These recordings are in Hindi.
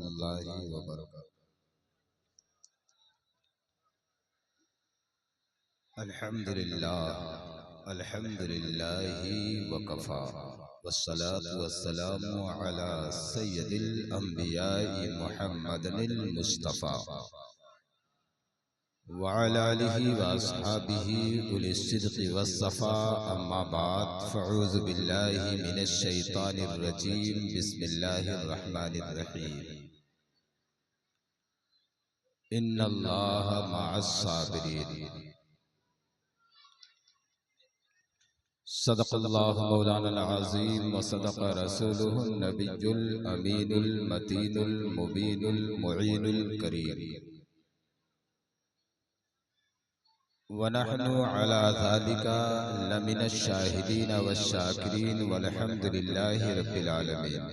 रहमतुल्लाहि व बरकातुहू। अल्हम्दुलिल्लाहि वकफ़ा वस्सलातु वस्सलामु अला सय्यदिल अंबियाइ मुहम्मदिल मुस्तफ़ा व अला आलिहि व अस्हाबिहि उलिस सिद्क़ि वस्सफ़ा। अम्मा बाद फ़अऊज़ु बिल्लाहि मिनश शैतानिर रजीम। बिस्मिल्लाहिर रहमानिर रहीम। इन्नल्लाहा मअस साबिरीन। सदक़ल्लाहु मौलाना अज़ीम व सदक़ रसूलुहुन नबियुल अमीनुल मतीनुल मुबीनुल मुईनुल करीम व नहनु अला ज़ालिका लमिनश शाहिदीन वश्शाकिरीन वल्हम्दुलिल्लाहि रब्बिल आलमीन।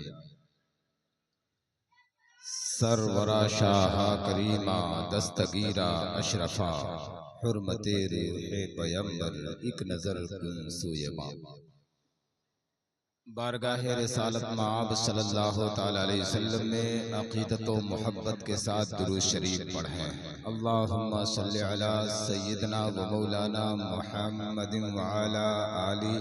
सरवरा शाहा करीमा दस्तगीरा अशरफा हुर्मते रूहे पैगंबर एक नजर कुन सूये माँ। बारगाहे रिसालत माब सल्लल्लाहु ताला अलैहि वसल्लम में अक़ीदत व मोहब्बत के साथ दुरूद शरीफ पढ़ें। अल्लाहुम्मा सल्लि अला सय्यिदना व मौलाना मुहम्मदिन व अला आलि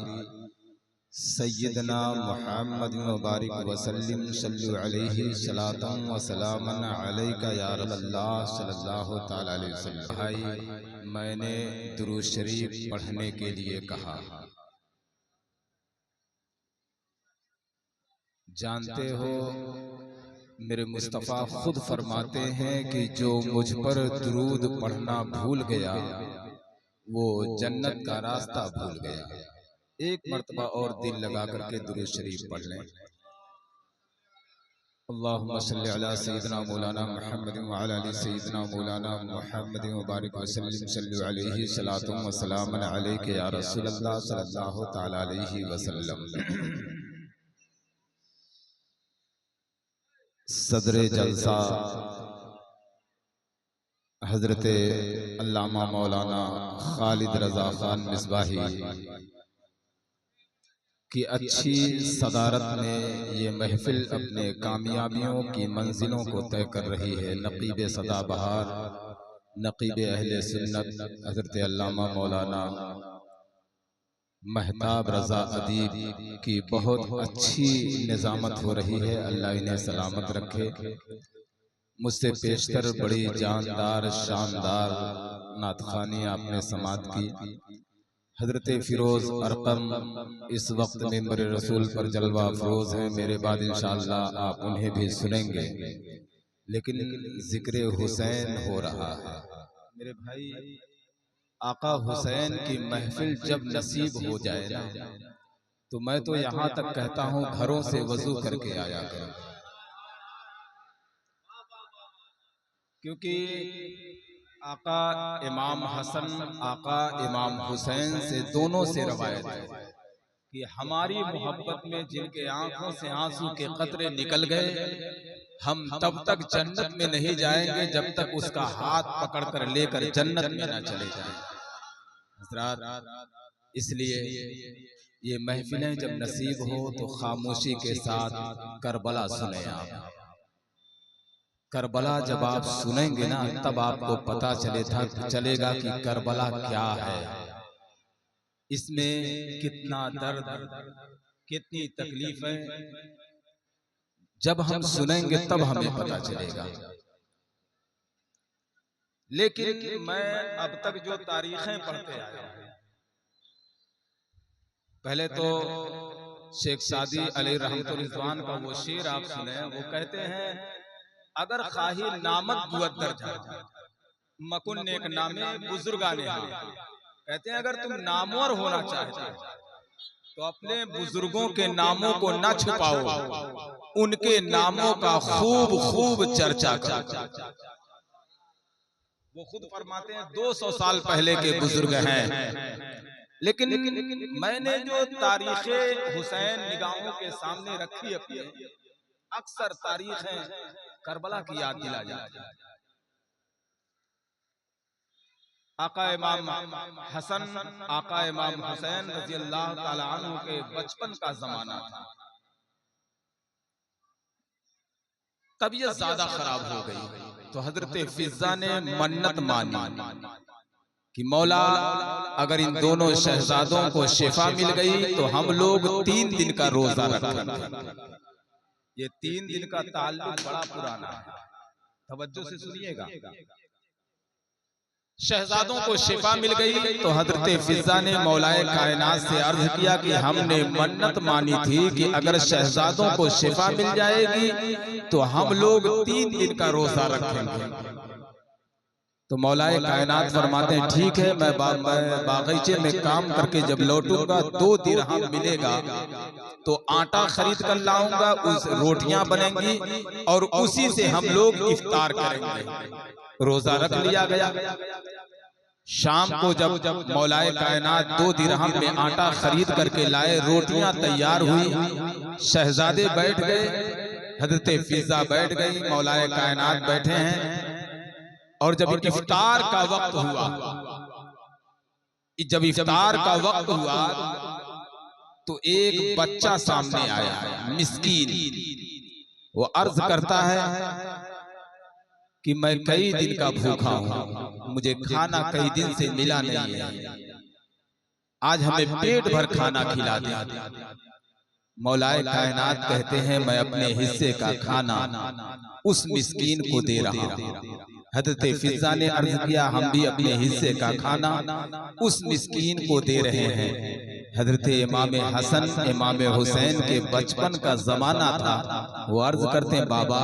सय्यिदना मुहम्मदिन व बारिक व सल्लिम सल्लु अलैहि सलातन व सलामन अलैका या रसूलल्लाह सल्लल्लाहु ताला अलैहि वसल्लम। भाई, मैंने दुरूद शरीफ पढ़ने के लिए कहा। जानते हो, मेरे मुस्तफ़ा खुद फरमाते हैं कि जो मुझ पर दुरूद पढ़ना भूल गया वो जन्नत का रास्ता भूल गया। एक मर्तबा और दिल लगा करके दुरूद शरीफ पढ़ लें। अल्लाहुम्मा सल्लि अला सय्यिदना मौलाना मुहम्मदिन व अला आलि सय्यिदना मौलाना मुहम्मदिन व बारिक व सल्लिम सल्लु अलैहि सलातुन व सलामन अलैका या रसूलल्लाह सल्लल्लाहु तआला अलैहि वसल्लम। सदरे जलसा हजरत अल्लामा मौलाना खालिद रजा खान मिसबाही की अच्छी सदारत में ये महफिल अपने कामयाबियों की मंजिलों को तय कर रही है। नकीब सदाबहार, नकीब अहले सुन्नत हजरत अल्लामा मौलाना महताब रजा अदीब की बहुत अच्छी निजामत हो रही है। अल्लाह इन्हें सलामत रखे। मुझसे पेशतर बड़ी जानदार शानदार नातखानी आपने समात की। हजरत फिरोज अरकम इस वक्त मेंबर रसूल पर जलवा अफरोज हैं। मेरे बाद इंशाअल्लाह आप उन्हें भी सुनेंगे, लेकिन जिक्र हुसैन हो रहा है। मेरे भाई, आका हुसैन की महफिल जब नसीब हो जाए ना, तो मैं तो यहाँ तक कहता हूँ घरों से वजू करके आया करो, क्योंकि आका इमाम हसन, आका इमाम हुसैन से दोनों से रवायत है कि हमारी मोहब्बत में जिनके आंखों से आंसू के कतरे निकल गए, हम तब तक जन्नत में नहीं जाएंगे जब तक उसका हाथ पकड़कर लेकर जन्नत में न चले जाएं। हज़रात, इसलिए ये महफिलें जब नसीब हो तो खामोशी के साथ करबला सुने आप। करबला जब आप सुनेंगे ना, तब आपको पता चलेगा कि करबला क्या है, इसमें कितना दर्द, कितनी तकलीफें। जब हम सुनेंगे तब हमें पता चलेगा। लेकिन मैं अब तक जो तारीखें पढ़ते आया हूं, पहले तो शेख सादी अलैहि रहमतुल रिज़वान का वो शेर आप सुने। वो कहते हैं, अगर खाही नामत बुअत दर्जा मकुन नेक नामे बुजुर्गाने हाल। कहते हैं अगर तुम नामवर होना चाहते हो तो अपने बुजुर्गों के नामों को न छुपाओ, उनके नामों का खूब खूब चर्चा करो। वो खुद फरमाते हैं 200 साल पहले के बुजुर्ग हैं। लेकिन मैंने जो तारीखे हुसैन निगाहों के सामने रखी अपने, अक्सर तारीखें करबला की याद दिला जाती है। आका इमाम हसन, आका इमाम हुसैन रजी अल्लाह ताला अन्हु के बचपन का जमाना था। तबीयत ज्यादा खराब हो गई। तो हजरत फिजा ने मन्नत मानी कि मौला अगर इन दोनों शहजादों को शिफा मिल गई तो हम लोग 3 दिन का रोजा रखेंगे। ये 3 दिन का ताल्लुक बड़ा पुराना है, तवज्जो से सुनिएगा। शहजादों को शिफा मिल गई तो हजरत फिजा ने मौलाए कायनात से अर्ज किया कि हमने मन्नत मानी थी कि अगर शहजादों को शिफा मिल जाएगी तो हम लोग 3 दिन का रोजा रखेंगे। तो मौलाए कायनात फरमाते हैं ठीक है, मैं बागीचे में काम करके जब लौटूंगा 2 दिरहम मिलेगा तो आटा खरीद कर लाऊंगा, उस रोटियां बनेंगी और उसी से हम लोग इफ्तार करेंगे। रोजा रख लिया गया। शाम को जब मौलाए कायनात 2 दिरहम में आटा खरीद करके लाए, रोटियां तैयार हुई, शहजादे बैठ गए, हजरत फिजा बैठ गई, मौलाए कायनात बैठे हैं। और जब इफ्तार का वक्त हुआ, जब इफ्तार का वक्त हुआ तो एक बच्चा सामने आया, मिस्कीन। वो अर्ज करता है कि मैं कई दिन का भूखा हूं, मुझे खाना कई दिन से मिला नहीं है, आज हमें पेट भर खाना खिला दे। मौलाए कायनात कहते हैं मैं अपने हिस्से का खाना उस मिस्कीन को दे रहा हूं। हजरत फिजा ने अर्ज किया हम भी अपने हिस्से का खाना उस मिस्कीन को दे रहे हैं। हजरत इमाम हसन इमाम हुसैन के बचपन का जमाना था। वो अर्ज करते हैं बाबा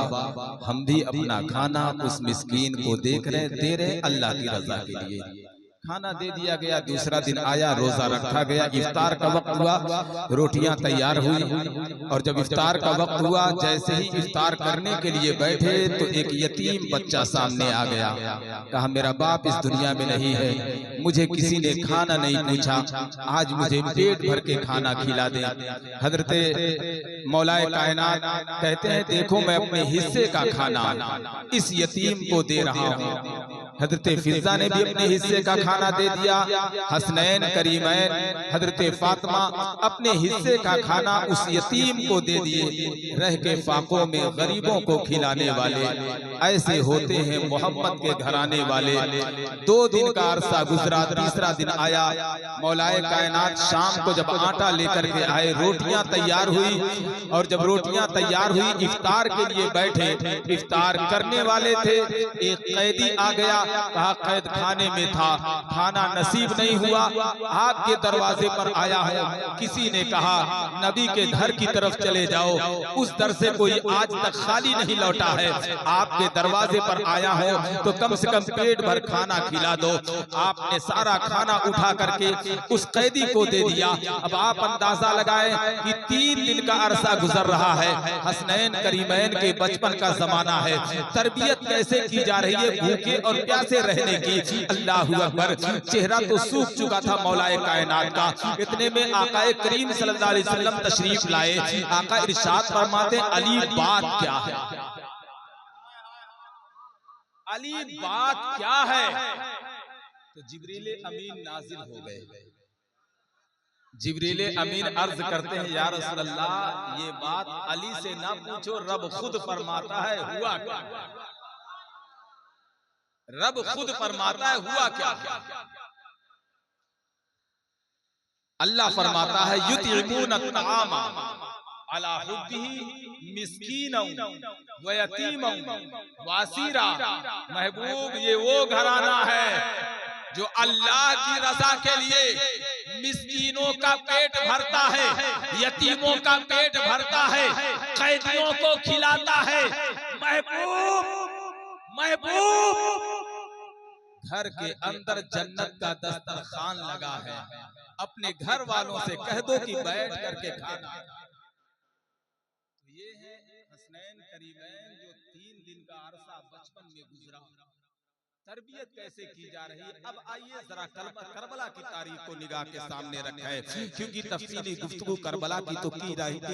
हम भी अपना खाना उस मिस्कीन को दे रहे अल्लाह की रजा के लिए। खाना दे दिया गया। दूसरा दिन आया, रोजा रखा गया, इफ्तार का वक्त हुआ, रोटियां तैयार हुई और जब इफ्तार का वक्त हुआ, जैसे ही इफ्तार करने के लिए बैठे तो एक यतीम बच्चा सामने आ गया। कहा मेरा बाप इस दुनिया में नहीं है, मुझे किसी ने खाना नहीं पूछा, आज मुझे पेट भर के खाना खिला दे। हजरत मौलाए कायनात कहते हैं देखो मैं अपने हिस्से का खाना इस यतीम को दे रहा हूँ। हजरत फिजा ने भी अपने हिस्से का खाना दे दिया। हसनैन करीमैन हजरत फातिमा अपने हिस्से का खाना उस यतीम को दे दिए। रह के फाकों में गरीबों को खिलाने वाले ऐसे होते हैं मोहब्बत के घराने वाले। 2 दिन का अरसा गुजरा, तीसरा दिन आया, मौलाए कायनात शाम को जब आटा लेकर के आए, रोटियां तैयार हुई और जब रोटियां तैयार हुई इफ्तार के लिए बैठे। इफ्तार करने वाले थे, एक कैदी आ गया, कहा कैद खाने में था, खाना नसीब नहीं हुआ, आपके दरवाजे पर आया है। किसी ने कहा नबी के घर की तरफ चले जाओ, उस दर से कोई आज तक खाली नहीं लौटा है, आपके दरवाजे पर आया हो तो कम से कम पेट भर खाना खिला दो। आपने सारा खाना उठा करके उस कैदी को दे दिया। अब आप अंदाजा लगाएं कि 3 दिन का अरसा गुजर रहा है, हसनैन करीमैन के बचपन का जमाना है, तरबियत कैसे की जा रही है भूखे और प्यासे रहने की। अल्लाहु अकबर, चेहरा तो सूख चुका था मौलाए कायनात का। इतने में आका करीम सल्लल्लाहु अलैहि वसल्लम तशरीफ लाए। आका इरशाद फरमाते अली बात क्या है, अली बात क्या है। तो जिब्रील अमीन नाजिल हो गए। जिब्रील अमीन अर्ज करते हैं या रसूल अल्लाह ये बात अली से ना पूछो, रब खुद फरमाता है हुआ क्या, रब खुद फरमाता है हुआ क्या। अल्लाह फरमाता है युतिमून अत्तामा अला हुब्बिही मिस्कीनन व यतीमन व असीरा। महबूब ये वो घराना है जो अल्लाह की रजा के लिए मिस्कीनों का पेट भरता है, यतीमों का पेट भरता है, कैदियों को खिलाता है। महबूब महबूब घर के अंदर जन्नत का दस्तरखान लगा है, अपने घर वालों से कह दो कि बैठ करके खाना। तो ये है हसनैन करीमैन जो 3 दिन का अरसा बचपन में गुजरा। तरबियत कैसे की जा रही है। अब आइए जरा करबला की तारीख को निगाह के सामने रखें, क्योंकि तफसीली गुफ्तगू करबला की तो की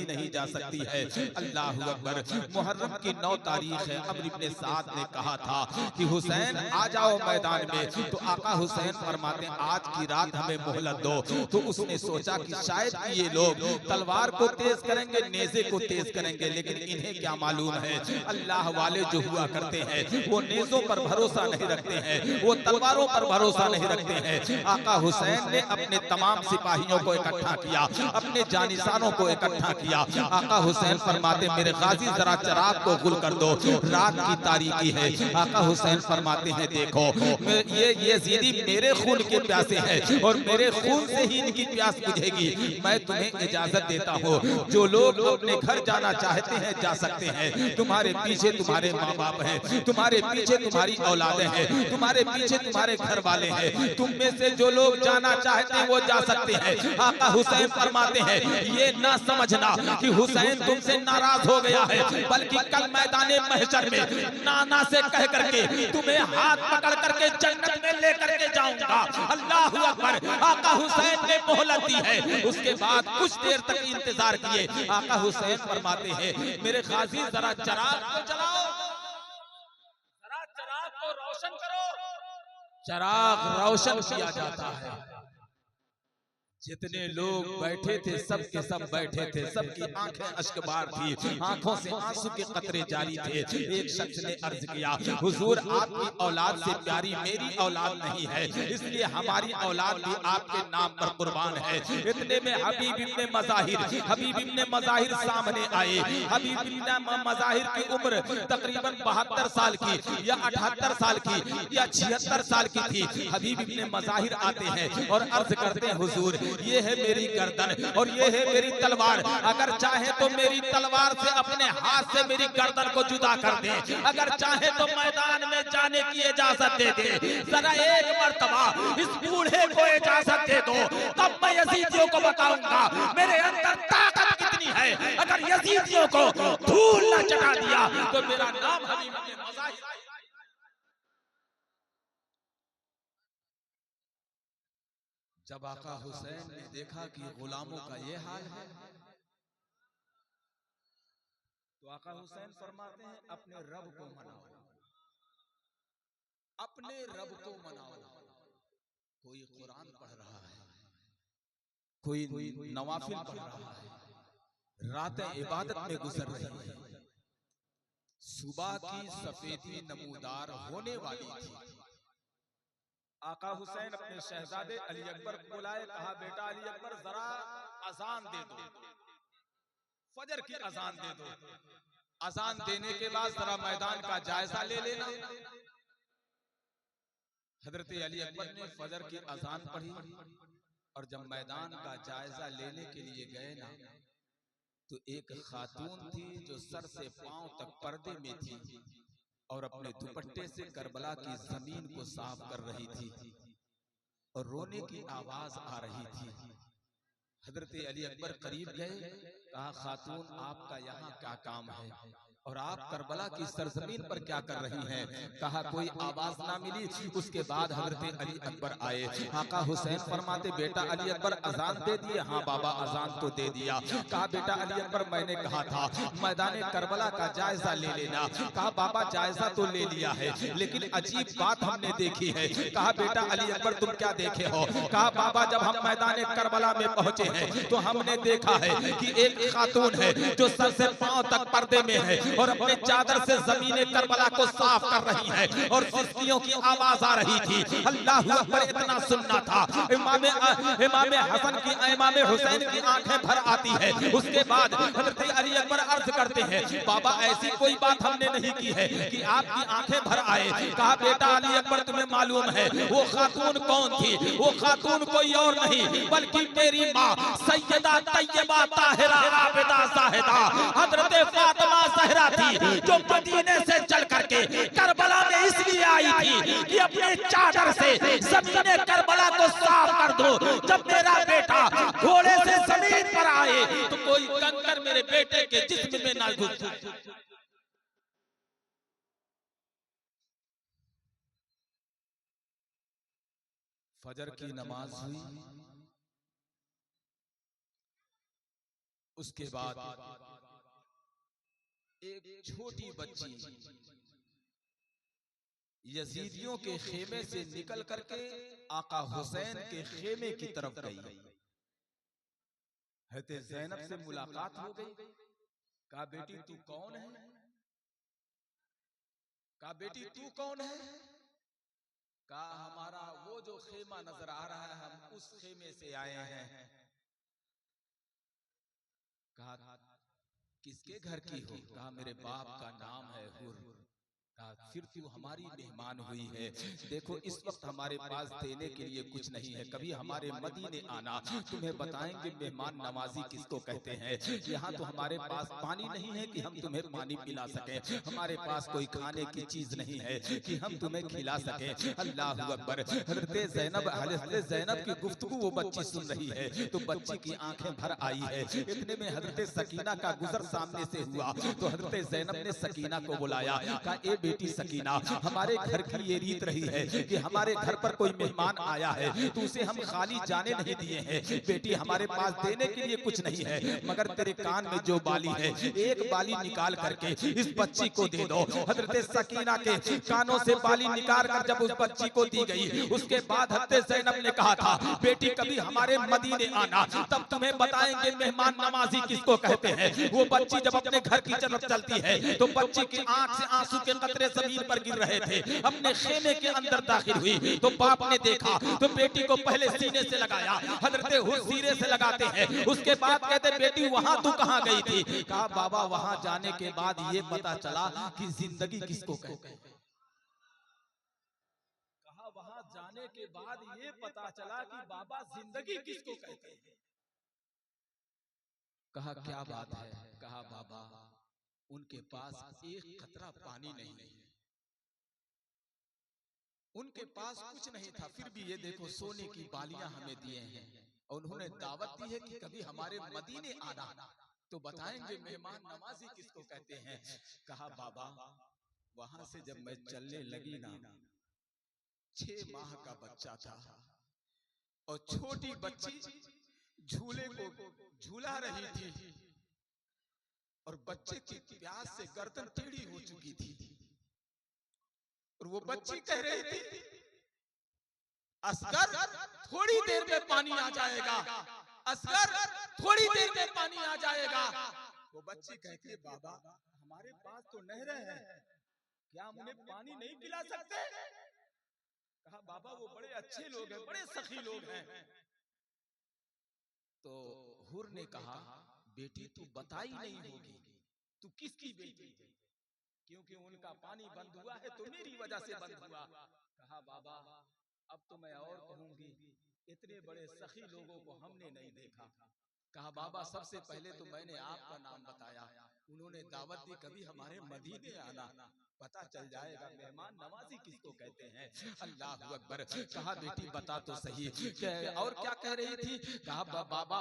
नहीं जा सकती है। अल्लाह अकबर। मुहर्रम की 9 तारीख है। अमर इब्ने साद ने कहा था कि हुसैन आ जाओ मैदान में, तो आका हुसैन फरमाते आज की रात हमें मोहलत दो। तो उसने सोचा कि शायद ये लोग तलवार को तेज करेंगे, नेज़े को तेज करेंगे, लेकिन इन्हें क्या मालूम है अल्लाह वाले जो हुआ करते हैं वो नेज़ों पर भरोसा नहीं रखते हैं, वो तलवारों पर भरोसा नहीं रखते हैं। आका हुसैन ने अपने तमाम सिपाहियों को इकट्ठा किया, अपने जानिसानों को इकट्ठा किया। आका हुसैन फरमाते मेरे गाजी जरा चराग को गुल कर दो, रात की तारीकी है। आका हुसैन फरमाते हैं देखो ये यजीदी मेरे खून के प्यासे हैं और मेरे खून से ही इनकी प्यास बुझेगी। मैं तुम्हें इजाजत देता हूँ, जो लोग अपने घर जाना चाहते हैं जा सकते हैं। तुम्हारे पीछे तुम्हारे माँ बाप हैं, तुम्हारे पीछे तुम्हारी औलादें हैं, तुम्हारे पीछे तुम्हारे घर वाले हैं। तुम में से जो लोग जाना चाहते हैं वो जा सकते हैं। आका हुसैन फरमाते हैं ये ना समझना कि हुसैन तुमसे नाराज हो गया है, बल्कि कल मैदाने महशर में नाना से कह करके तुम्हें हाथ पकड़ करके जन्नत में लेकर के जाऊंगा। अल्लाह अकबर। आका हुसैन ने मोहलत दी है। उसके बाद कुछ देर तक इंतजार किए। आका हुसैन फरमाते हैं मेरे गाजी जरा चराग को जलाओ, जरा चराग को रोशन करो। चराग रोशन किया जाता है। जितने लोग बैठे थे सब के सब बैठे थे, सबकी आंखें अश्कबार थी, आंखों से आंसू के कतरे जारी थे। एक शख्स ने अर्ज किया हुजूर आपकी औलाद से प्यारी मेरी औलाद नहीं है, इसलिए हमारी औलाद भी आपके नाम पर कुर्बान है। इतने में हबीब इब्ने मज़ाहिर सामने आए। हबीब इब्ने मज़ाहिर की उम्र तकरीबन 72 साल की या 78 साल की या 76 साल की थी। हबीब इब्ने मज़ाहिर आते हैं और अर्ज करते हैं हुजूर ये है मेरी गर्दन और ये है मेरी तलवार, अगर चाहे तो मेरी तलवार से अपने हाथ से मेरी गर्दन को जुदा कर दे, अगर चाहे तो मैदान में जाने की इजाजत दे दे। जरा एक मर्तबा इस बूढ़े को इजाजत दे दो, तब मैं यजीदियों को बताऊंगा मेरे अंदर ताकत कितनी है। अगर यजीदियों को धूल न चटा दिया तो मेरा नाम हबीब इब्ने मज़ाहिर। जब आका हुसैन ने देखा कि गुलामों का ये हाल है, तो आका हुसैन फरमाते हैं अपने रब को मनाओ, अपने रब को मनाओ। कोई कुरान पढ़ रहा है, कोई नवाफिल पढ़ रहा है, रातें इबादत में गुजर रही है। सुबह की सफेदी नमूदार होने वाली थी। आका हुसैन अपने शहजादे अली अकबर को बुलाए, कहा बेटा अली अकबर जरा अजान दे दो, फजर की अजान दे दो। अजान देने के बाद जरा मैदान का जायजा ले लेना। हजरत अली अकबर ने फजर की अजान पढ़ी और जब मैदान का जायजा लेने के लिए गए ना, तो एक खातून थी जो सर से पांव तक पर्दे में थी और अपने दुपट्टे से करबला की जमीन को साफ कर रही थी और रोने की आवाज आ रही थी। हजरत अली अकबर करीब गए, कहा खातून आपका यहाँ क्या काम है और आप करबला की सरजमीन पर क्या कर रही हैं? कहा कोई आवाज ना मिली। उसके बाद हजरत अली अकबर आए। आका हुसैन फरमाते बेटा अली अकबर अजान दे दिए? हाँ बाबा अजान तो दे दिया। कहा बेटा अली अकबर मैंने कहा था मैदान करबला का जायजा ले लेना। कहा बाबा जायजा तो ले लिया है, लेकिन अजीब बात हमने देखी है। कहा बेटा अली अकबर तुम क्या देखे हो? कहा बाबा जब हम मैदान करबला में पहुंचे हैं तो हमने देखा है कि एक खातून है जो सर से पांव तक पर्दे में है और अपने चादर से जमीने करबला को साफ कर रही है और सिसकियों की आवाज आ रही थी। अल्लाह अकबर इतना सुनना था। इमाम हसन की इमाम हुसैन की आंखें भर आती है। उसके बाद हजरत अली अकबर अर्ज करते हैं बाबा ऐसी कोई बात हमने नहीं की है कि आपकी आंखें भर आए। कहा बेटा अली अकबर तुम्हें मालूम है वो खातून कौन थी? वो खातून कोई और नहीं बल्कि मेरी माँ सैयदा तैयबा ताहिरा आबिदा साहिदा हजरत फातिमा ज़हरा थी, जो मदीने से चल करके करबला में इसलिए आई थी कि अपने चादर से ज़मीने करबला को साफ कर दो। जब मेरा बेटा घोड़े से जमीन पर आए तो कोई कंकर मेरे बेटे के जिस्म में ना घुसे। फजर की नमाज हुई, उसके बाद एक छोटी बच्ची यजीदियों के खेमे से निकल करके आका हुसैन के खेमे की तरफ गई। हज़रत ज़ैनब से मुलाकात हो गई। कहा बेटी तू कौन है? कहा बेटी तू कौन है? कहा हमारा वो जो खेमा नजर आ रहा है हम उस खेमे से आए हैं। कहा किसके घर की हो? कहा मेरे बाप का नाम है हुर। फिर तू हमारी मेहमान हुई है। देखो इस वक्त हमारे पास देने के लिए कुछ नहीं है, कभी हमारे मदीने आना, तुम्हें बताएंगे मेहमान नवाजी किसको कहते हैं। यहाँ तो हमारे पास पानी नहीं है कि हम तुम्हें पानी पिला सके, हमारे पास कोई खाने की चीज नहीं है कि हम तुम्हें खिला सके। अल्लाह अकबर। हज़रत ज़ैनब की गुफ्तगू वो बच्ची सुन रही है तो बच्ची की आंखें भर आई है। इतने में हज़रत सकीना का गुजर सामने से हुआ तो हज़रत ज़ैनब ने सकीना को बुलाया। कहा ए बेटी सकीना, हमारे घर की ये रीत रही है कि हमारे घर पर कोई मेहमान आया है तो उसे हम खाली जाने नहीं दिए हैं। बेटी हमारे पास देने के लिए कुछ नहीं है, मगर तेरे कान में जो बाली है एक बाली निकाल करके इस बच्ची को दे दो। हज़रत सकीना के कानों से बाली निकाल कर जब उस बच्ची को दी गई, उसके बाद हज़रत ज़ैनब ने कहा था बेटी कभी हमारे मदीने आना, तब तुम्हें बताएंगे मेहमान नवाजी किसको कहते हैं। वो बच्ची जब अपने घर की तरफ चलती है तो बच्ची की आंख से आंसू के कतरे जमीन पर गिर रहे थे। अपने खेमे के अंदर दाखिल हुई तो बाप ने देखा तो बेटी को पहले सीने से लगाया। हज़रत हुर सीने से लगाते हैं, उसके बाद कहते बेटी वहां तू कहां गई थी? कहा बाबा वहां जाने के बाद ये पता चला कि जिंदगी किसको कहते हैं। कहा वहां जाने के बाद ये पता चला कि बाबा जिंदगी किसको कहते हैं। कहा क्या बात है? कहा बाबा उनके पास एक कतरा पानी नहीं है, उनके पास कुछ नहीं था, फिर भी ये देखो सोने की बालियां हमें दिए हैं और उन्होंने दावत दी है कि कभी हमारे मदीने आना तो बताएंगे मेहमान नवाजी किसको कहते हैं। कहा बाबा वहां से जब मैं चलने लगी ना 6 माह का बच्चा था और छोटी बच्ची झूले को झूला रही थी और बच्चे की प्यास से गर्दन टेढ़ी हो चुकी थी और वो बच्ची कह रही थी असगर थोड़ी देर में पानी आ जाएगा, असगर थोड़ी देर में पानी आ जाएगा। वो बच्ची कहती है बाबा हमारे पास तो नहरें हैं, क्या हम उन्हें पानी नहीं पिला सकते? कहा बाबा वो बड़े अच्छे लोग हैं, बड़े सखी लोग हैं। तो हुर ने कहा बेटी तू बताई नहीं होगी तू किसकी बेटी है, क्योंकि उनका पानी बंद हुआ है तो मेरी वजह से बंद हुआ। कहा बाबा अब तो मैं और कहूंगी, इतने बड़े सखी लोगों को हमने नहीं देखा। कहा बाबा सबसे पहले तो मैंने आपका नाम बताया, उन्होंने दावत दी कभी हमारे मदीने आना, पता चल जाएगा मेहमान नवाजी किसको कहते हैं। अल्लाह अकबर। कहा बेटी बता तो सही और क्या कह रही थी? कहा बाबा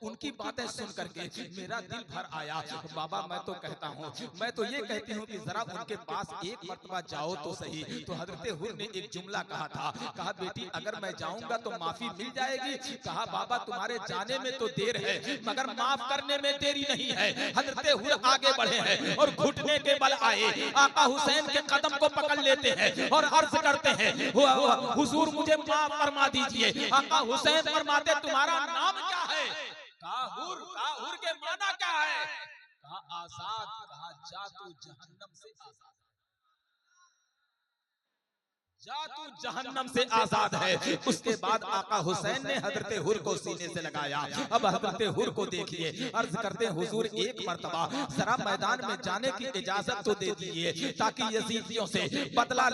उनकी बातें सुन करके मेरा दिल भर आया। बाबा मैं तो कहता हूँ, मैं तो ये कहती हूँ कि जरा उनके पास एक मर्तबा जाओ तो सही। तो हज़रत हुर ने एक जुमला कहा था, कहा बेटी अगर मैं जाऊंगा तो माफी मिल जाएगी। कहा बाबा तुम्हारे जाने में तो देर है मगर माफ करने में देरी नहीं है। हज़रत हुर आगे बढ़े हैं और घुटने के बल आए आका हुसैन के कदम को पकड़ लेते हैं और अर्ज करते हैं हुजूर मुझे माफ फरमा दीजिए। आका हुसैन फरमाते तुम्हारा नाम क्या है? कहा हुर के माना क्या है? कहा आजाद। कहा जा तू जहन्नम से आजाद, जा तू जहन्नम से आजाद है। उसके बाद आका हुसैन ने हज़रत हुर को सीने से लगाया। अब हज़रत हुर को देखिए, अर्ज करते हैं हुजूर एक मर्तबा जरा मैदान में जाने की इजाजत तो दे दीजिए ताकि यजीदियों से बदला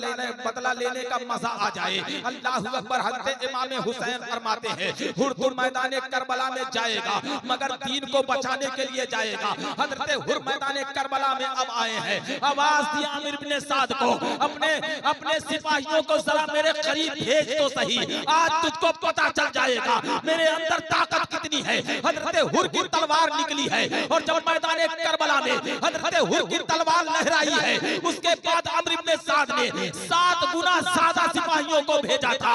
लेने का मजा आ जाए। अल्लाह अकबर। हज़रत इमाम हुसैन फरमाते हैं हुर तो मैदान करबला में जाएगा मगर दीन को बचाने के लिए जाएगा। हज़रत हुर मैदान करबला में अब आए हैं। आवाज दिया आमिर इब्ने साद को अपने सिपाहियों को जरा मेरे करीब भेज तो सही, आज तुझको पता चल जाएगा मेरे अंदर ताकत कितनी है। हज़रत हुर की तलवार निकली है और जब मैदान करबला में हज़रत हुर की तलवार लहराई है उसके बाद अम्र इब्ने साद ने 7 गुना ज्यादा सिपाहियों को भेजा था।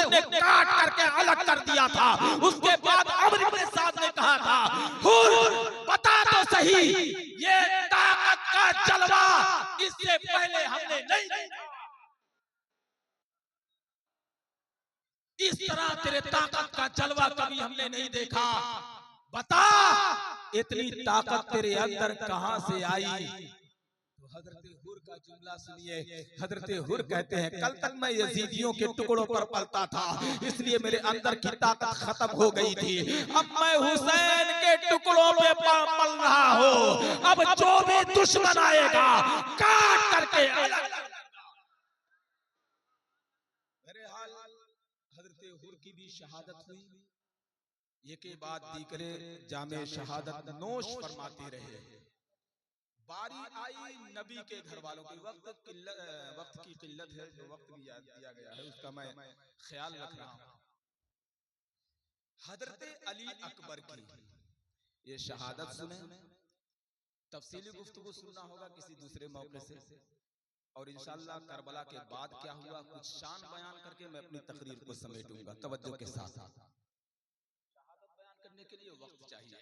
ने काट करके अलग कर दिया था। उसके बाद अमर इब्न साद ने कहा था, हुर बता तो सही ये ताकत का जलवा इससे पहले हमने नहीं देखा। इस तरह तेरे ताकत का जलवा कभी हमने नहीं देखा। बता इतनी ताकत तेरे अंदर कहां से आई? तो हजरत हुर का जुमला सुनिए। हजरत हुर कहते हैं, कल तक मैं यजीदियों के टुकड़ों पर पलता था, इसलिए मेरे अंदर की ताकत खत्म हो गई थी। अब मैं हुसैन के टुकड़ों पे पल रहा हूं। अब जो भी दुश्मन आएगा काट करके अलग। मेरे हाल हजरत हुर की भी शहादत हुई। ये के बाद दीकरे जामे शहादत नोश फरमाते रहे। बारी आई नबी के घर वालों की। वक्त की किल्लत है, जो वक्त भी याद दिया गया है उसका मैं ख्याल रख रहा हूं। हजरत अली अकबर की ये शहादत सुने, तफसीली गुफ्तगू सुनना होगा किसी दूसरे मौके से, और इंशाअल्लाह करबला के बाद क्या हुआ कुछ शान बयान करके मैं अपनी तकरीर को समेटूंगा तवज्जो के साथ। शहादत बयान करने के लिए वक्त चाहिए।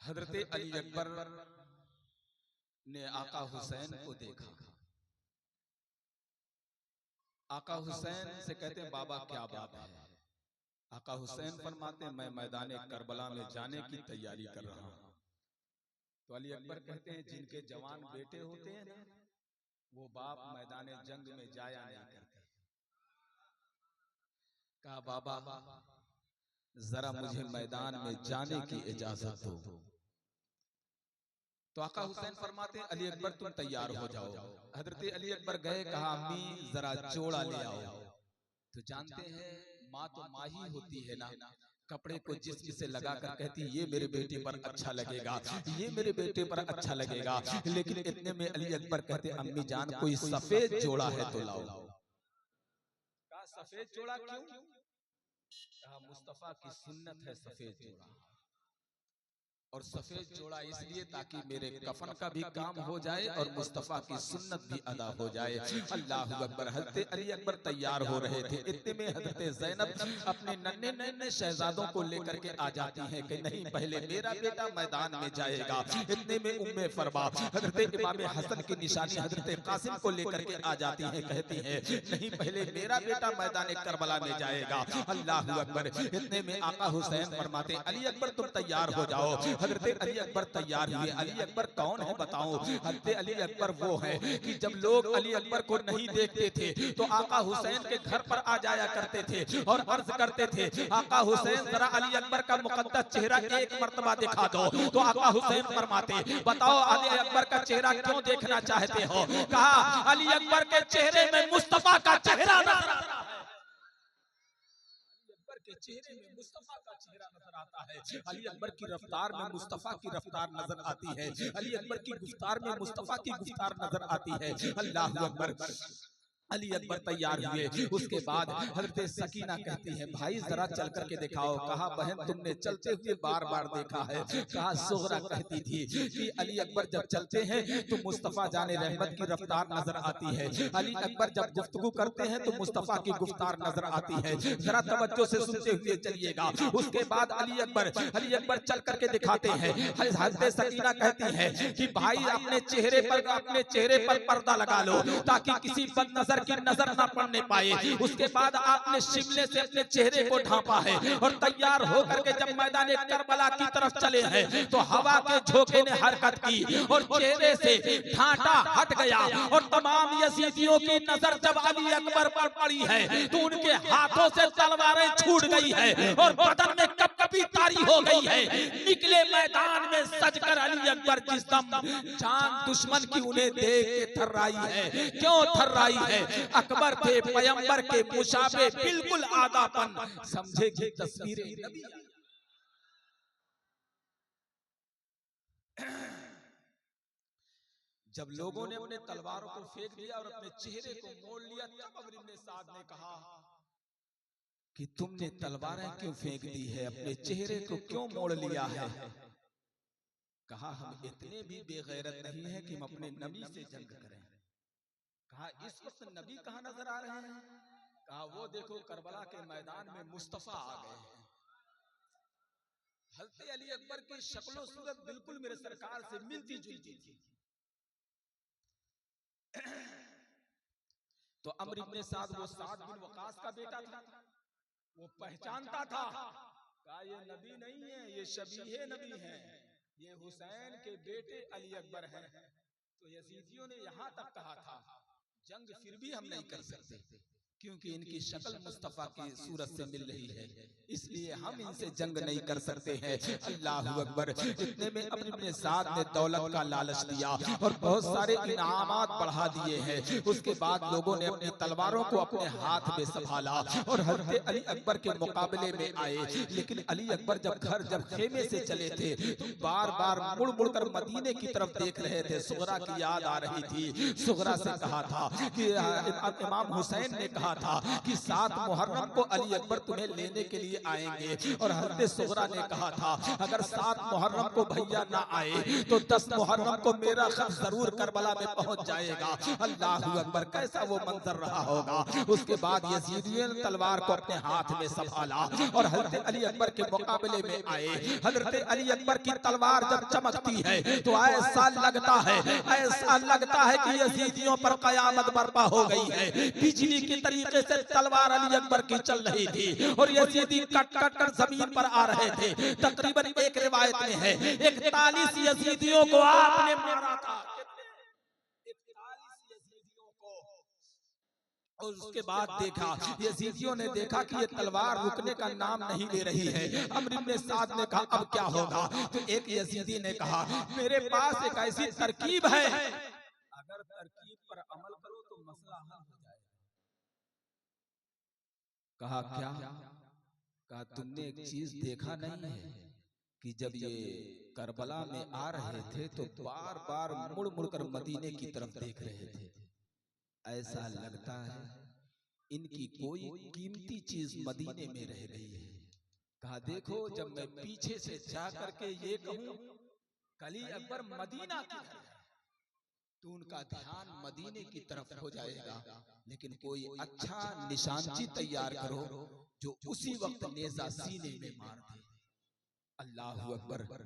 हजरत अली अकबर ने आका हुसैन को देखा। आका हुसैन से कहते हैं, बाबा क्या बात है? आका हुसैन फरमाते हैं, मैं मैदान करबला में जाने की तैयारी कर रहा हूं। तो अली अकबर कहते हैं, जिनके जवान बेटे होते हैं ना, वो बाप मैदान जंग में जाया नहीं करते। कहा, बाबा जरा मुझे मैदान में जाने की इजाजत दो। तो आका हुसैन फरमाते हैं, अली अकबर तुम तैयार हो जाओ। हजरत अली अकबर गए, कहा अम्मी जरा जोड़ा ले आओ। तो जानते हैं माँ तो माँ ही होती है ना, कपड़े को जिस्म से लगाकर कहती ये मेरे बेटे पर अच्छा लगेगा, ये मेरे बेटे पर अच्छा लगेगा। लेकिन इतने में अली अकबर कहते, अम्मी जान कोई सफेद जोड़ा है तो लाओ। कहा सफेद जोड़ा क्यों? कहा मुस्तफा की सुन्नत है सफेद जोड़ा, और सफेद जोड़ा इसलिए ताकि मेरे कफन का भी काम हो जाए और मुस्तफा की सुन्नत भी अदा हो जाए। अल्लाह अकबर। हजरत अली अकबर तैयार हो रहे थे, इतने में हजरत ज़ैनब अपने नन्हे नन्हे शहजादों को लेकर के आ जाती हैं कि नहीं पहले मेरा बेटा मैदान में जाएगा। इतने में उम्मे फरमा हजरत इमाम हसन की निशानी हजरत कासिम को लेकर के आ जाती हैं, कहती हैं नहीं पहले मेरा बेटा मैदान करबला में जाएगा। अल्लाह अकबर। इतने में आका हुसैन फरमाते, अली अकबर तुम तैयार हो जाओ। हजरत अली अकबर तैयार हुए। अली अकबर कौन है बताओ? हजरत अली अकबर वो है कि जब लोग अली अकबर को नहीं देखते थे तो आका हुसैन के घर पर आ जाया करते थे और अर्ज करते थे, आका हुसैन जरा अली अकबर का मुकद्दस चेहरा एक मर्तबा दिखा दो। तो आका हुसैन फरमाते, बताओ अली अकबर का चेहरा क्यों देखना चाहते हो? कहा अली अकबर के चेहरे में मुस्तफा का चेहरा नजर आता है। के चेहरे में मुस्तफा का चेहरा नजर आता है। अली अकबर की रफ्तार में मुस्तफा की रफ्तार नजर आती है। अली अकबर की गुफ्तार में मुस्तफा की गुफ्तार नजर आती है। अल्लाह अकबर। अली अकबर तैयार हुए। उसके बाद हजरत सकीना कहती है, भाई जरा चल करके दिखाओ। कहा बहन तुमने चलते हुए बार बार देखा है। कहा ज़ोहरा कहती थी कि अली अकबर जब चलते हैं तो मुस्तफ़ा जाने रहमत की रफ्तार नजर आती है। अली अकबर जब गुफ्तगू करते हैं तो मुस्तफ़ा की गुफ्तार नजर आती है। जरा तवज्जो से सुनते हुए चलिएगा। उसके बाद अली अकबर चल करके दिखाते हैं। हजरत सकीना कहती है कि भाई अपने चेहरे पर पर्दा लगा लो ताकि किसी बदनजर की नजर ना पड़ने पाए। उसके बाद आपने शिमले से अपने चेहरे को ढांपा है और तैयार होकर के जब मैदान करबला की तरफ चले हैं तो हवा के झोंके ने हरकत की और चेहरे से ढांटा हट गया और तमाम यजीदियों की नजर जब अली अकबर पर पड़ी है तो उनके हाथों से तलवारें छूट गई है और बदन में कपकपी तारी हो गई है। निकले मैदान में सजकर अली अकबर जिस दम जान दुश्मन की उन्हें देख के थर्राई है। क्यों थर्राई है? अकबर थे पैगंबर के मुशाबे बिल्कुल आदापन, समझेगी तस्वीरें नबी। जब लोगों ने अपने तलवारों को फेंक दिया और अपने चेहरे को मोड़ लिया तब अमर इब्न साद ने कहा कि तुमने तलवारें क्यों फेंक दी है, अपने चेहरे को क्यों मोड़ लिया है? कहा हम इतने भी बेगैरत नहीं है कि हम अपने नबी से जंग करें। कहा इस वक्त नबी कहां नजर आ रहे हैं? कहा वो देखो करबला के मैदान में मुस्तफा आ गए हैं। हज़रत अली अकबर की शक्लो सूरत बिल्कुल मेरे सरकार से मिलती जुलती थी। तो अम्र इब्ने साद वो साद बिन वकास का बेटा था, वो पहचानता था, कहा ये नबी नहीं है, ये शबीहे नबी हैं, ये हुसैन के बेटे अली अकबर हैं। तो यजीदियों ने यहां तक कहा था जंग फिर भी हम नहीं कर सकते, क्योंकि इनकी शक्ल मुस्तफा की सूरत से मिल रही है, इसलिए हम इनसे जंग नहीं कर सकते हैं। अल्लाहु अकबर। इतने में अम्र इब्ने साद ने दौलत का लालच दिया और बहुत सारे इनामात बढ़ा दिए हैं। उसके बाद लोगों ने अपनी तलवारों को अपने हाथ में संभाला और हज़रत अली अकबर के मुकाबले में आए। लेकिन अली अकबर जब खेमे से चले थे तो बार बार मुड़ मुड़ कर मदीने की तरफ देख रहे थे। सुगरा की याद आ रही थी। सुगरा से कहा था कि इमाम हुसैन ने कहा था कि 7 मुहर्रम को अली अकबर तुम्हें लेने के लिए आएंगे, और हज़रत सुगरा ने कहा था अगर 7 मुहर्रम को भैया ना आए तो 10 मुहर्रम को मेरा खत जरूर करबला में पहुंच जाएगा। अल्लाहु अकबर, कैसा वो मंजर रहा होगा। उसके बाद यजीदियों ने तलवार को अपने हाथ में संभाला और हज़रत अली अकबर के मुकाबले में आए। हज़रत अली अकबर की तलवार जब चमकती है तो ऐसा लगता है कि यजीदियों पर कयामत बर्पा हो गई है। बिजली की तरीके से तलवार अली अकबर की चल रही थी और यजीदी कट कट कर जमीन पर आ रहे थे। तकरीबन एक रिवायत में है 41 यजीदियों को आपने मारा था, 41 यजीदियों को। और उसके बाद देखा, यजीदियों ने देखा कि ये तलवार रुकने का नाम नहीं ले रही है। अम्र इब्ने साद ने कहा अब क्या होगा। तो एक यजीदी ने कहा मेरे पास एक ऐसी तरकीब है, अगर तरकीब पर अमल करो तो मसला हल हो जाएगा। कहा क्या? कहा तुमने एक चीज देखा नहीं है कि जब ये करबला में आ रहे थे तो बार बार मुड़ मुड़ कर मदीने की तरफ देख रहे थे, ऐसा लगता है इनकी कोई कीमती चीज मदीने में रह गई है। कहा देखो जब मैं पीछे से जा करके ये कहूं अली अकबर मदीना की है तो उनका ध्यान मदीने की तरफ हो जाएगा, लेकिन कोई अच्छा निशानची तैयार करो जो उसी वक्त नेज़ा सीने में मार दे। अल्लाहु अकबर।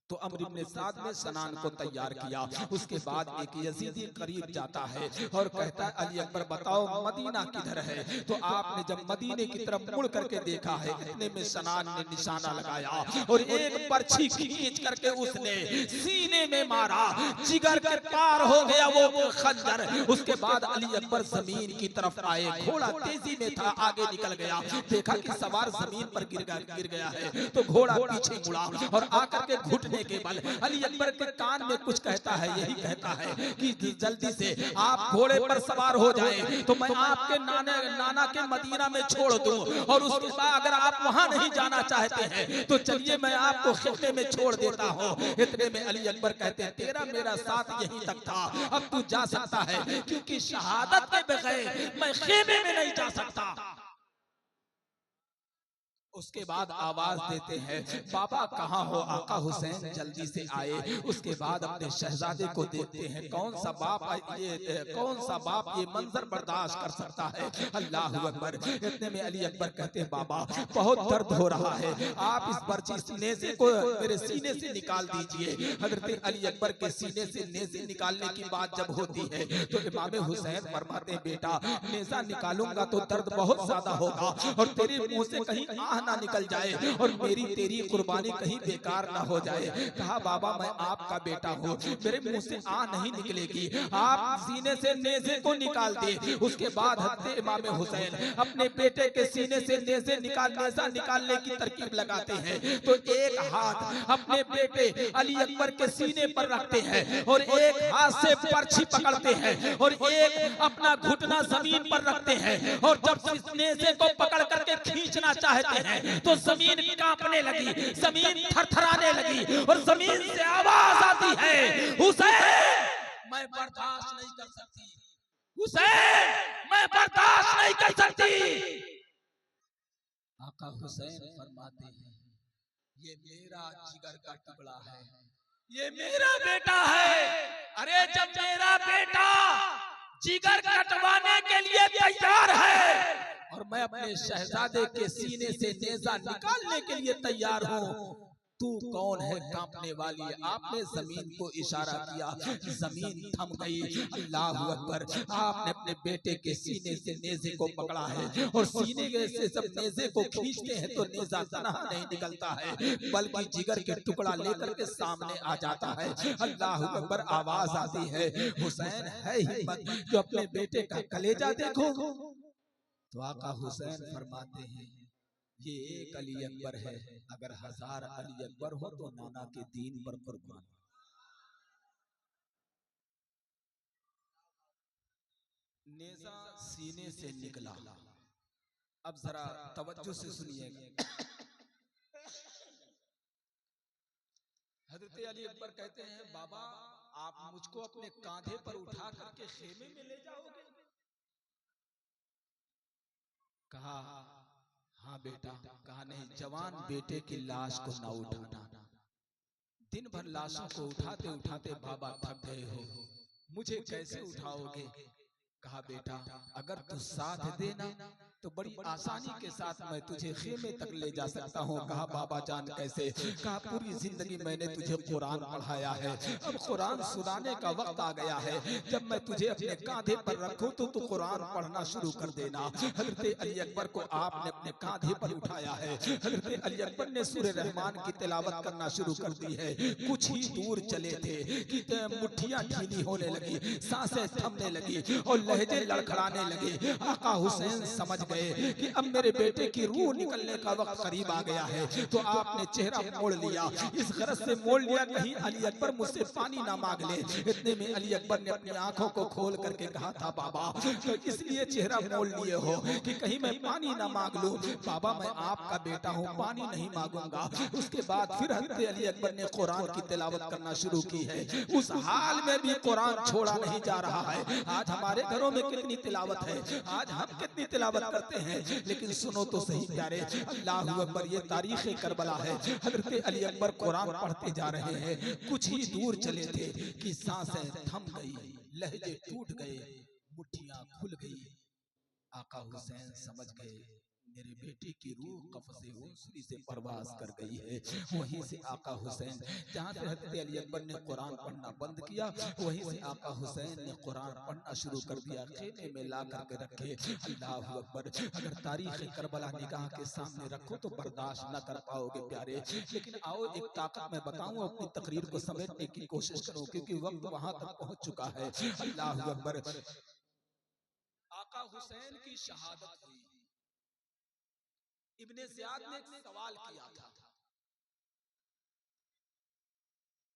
तो अम्र इब्ने साद ने सनान को तैयार किया। उसके बाद एक यजीदी करीब जाता है और कहता है अली अकबर बताओ मदीना किधर है। तो आपने जब मदीने की तरफ मुड़ करके देखा है, इतने में सनान ने निशाना लगाया और एक पर्ची खींच करके उसने सीने में मारा, जिगर के पार हो गया वो खंजर। उसके बाद अली अकबर जमीन की तरफ आए, घोड़ा तेजी में था, आगे निकल गया, देखा कि सवार जमीन पर गिर गया है तो घोड़ा पीछे मुड़ा और आकर के घुटने के बल अली अकबर के कान में कुछ कहता है, यही कहता है कि जल्दी से आप घोड़े पर सवार हो जाएं तो मैं आपके नाना के मदीना में छोड़ दूं, और उसके बाद अगर आप वहां नहीं जाना चाहते हैं तो चलिए मैं आपको खेमे में छोड़ देता हूं। इतने में अली अकबर कहते हैं तेरा मेरा साथ यहीं तक था, अब तू जा सकता है, क्योंकि शहादत के बगैर मैं खेमे में नहीं जा सकता। उसके बाद आवाज देते हैं बाबा कहाँ हो। आका हुसैन जल्दी से आए। उसके बाद अपने शहजादे को देखते हैं, कौन सा बाप ये मंजर बर्दाश्त कर सकता है। अल्लाहु अकबर। इतने में अली अकबर कहते हैं बाबा बहुत दर्द हो रहा है, आप इस बर्ची नेज़े को मेरे सीने से निकाल दीजिए। हजरत अली अकबर के सीने से नेज़े निकालने की बात जब होती है तो इमाम हुसैन फरमाते हैं बेटा नेज़ा निकालूंगा तो दर्द बहुत ज्यादा होगा और तेरे मुंह से कहीं ना निकल जाए और मेरी तेरी कुर्बानी कहीं बेकार ना हो जाए। कहा बाबा मैं आपका बेटा हूँ, मेरे मुंह से आ नहीं निकलेगी, आप सीने से नेज़े को निकाल दे। उसके बाद हज़रत इमाम हुसैन अपने बेटे के सीने से नेज़ा निकालने की तरकीब लगाते हैं तो एक हाथ अपने बेटे अली अकबर के सीने पर रखते हैं और एक हाथ से पर्ची पकड़ते हैं और एक अपना घुटना जमीन पर रखते हैं, और जब नेज़े को पकड़ करके खींचना चाहते हैं तो जमीन कांपने लगी, जमीन थरथराने लगी और जमीन से आवाज आती है हुसैन मैं बर्दाश्त नहीं कर सकती, हुसैन मैं बर्दाश्त नहीं कर सकती। आका हुसैन फरमाते हैं ये मेरा जिगर का टुकड़ा है, ये मेरा बेटा है। अरे जब मेरा बेटा जिगर कटवाने के लिए तैयार है और मैं अपने शहजादे के सीने से नेजा निकालने के लिए तैयार हूँ। तू कौन है कांपने वाली? आपने जमीन को इशारा किया, जमीन थम गई। अल्लाह अकबर। आपने अपने बेटे के सीने से नेज़े को पकड़ा है और सीने से जब नेज़े को खींचते हैं तो नेज़ा तनहा नहीं निकलता है, बल्कि जिगर के टुकड़ा लेकर के सामने आ जाता है। अल्लाह अकबर। आवाज आती है, हुसैन है हिम्मत जो अपने बेटे का कलेजा देखो। तो आका हुसैन फरमाते हैं, ये एक अली अकबर है, अगर 1000 अली अकबर हो तो नाना के दीन पर कुर्बान। नेज़ा सीने से निकला। अब जरा तवज्जो से सुनिएगा। हजरत अली अकबर कहते हैं, बाबा आप मुझको अपने कांधे पर उठा करके खेमे में ले जाओगे? कहा हाँ बेटा। कहा नहीं, जवान बेटे की लाश को ना उठाना। दिन भर लाशों को उठाते उठाते बाबा थक गए हो, मुझे कैसे उठाओगे? कहा बेटा अगर तू साथ देना तो बड़ी आसानी के साथ मैं तुझे खेमे तक ले जा सकता हूँ। कहा बाबा जान कैसे? कहा पूरी जिंदगी मैंने तुझे कुरान पढ़ाया है, अब कुरान सुनाने का वक्त आ गया है। जब मैं तुझे अपने कांधे पर रखूं तो तू कुरान पढ़ना शुरू कर देना। हजरत अली अकबर को आपने अपने कांधे पर उठाया है। हजरत अली अकबर ने सूरह रहमान की तिलावत करना शुरू कर दी है। कुछ ही दूर चले थे कि मुट्ठियां ढीली होने लगी, सांसें थमने लगी और लहजे लड़खड़ाने लगे। आका हुसैन समझ गए कि अब मेरे बेटे की रूह निकलने का वक्त करीब आ गया है। तो आपने चेहरा मोड़ लिया, इस गरज से मोड़ लिया कहीं अली अकबर मुझसे पानी ना मांग ले। इतने में अली अकबर ने अपनी आंखों को खोल करके कहा था, बाबा तो इसलिए चेहरा मोड़ लिए हो कि कहीं मैं पानी ना मांग लूं? बाबा मैं आपका बेटा हूं, पानी नहीं मांगूंगा। उसके बाद फिर हजरत अली अकबर ने कुरान की तिलावत करना शुरू की है। उस हाल में भी कुरान छोड़ा नहीं जा रहा है। आज हमारे घरों में कितनी तिलावत है, आज हम कितनी तिलावत करते हैं, लेकिन सुनो तो सही प्यारे। अल्लाह अकबर। ये तारीख करबला है। हजरत अली अकबर कुरान पढ़ते जा रहे हैं। कुछ ही दूर चले थे कि सांसें थम गई, लहजे टूट गए, मुट्ठियां खुल गई। आका हुसैन समझ गए मेरे बेटे की रूह कफ़से हुस्री से परवास कर गई है। वहीं से आका हुसैन, जहाँ से हज़रत अली अकबर ने कुरान पढ़ना बंद किया, वहीं से आका हुसैन ने कुरान पढ़ना शुरू कर दिया। खेमे में ला करके रखे। अल्लाह अकबर। अगर तारीख़ करबला निगाह के सामने रखो तो बर्दाश्त न कर पाओगे प्यारे, लेकिन आओ एक ताकत में बताऊं, अपनी तकरीर को समेटने की कोशिश करो क्योंकि वक्त वहां तक पहुंच चुका है। अल्लाह अकबर। आका हुसैन की शहादत हुई। इब्ने ज़ियाद ने एक सवाल किया था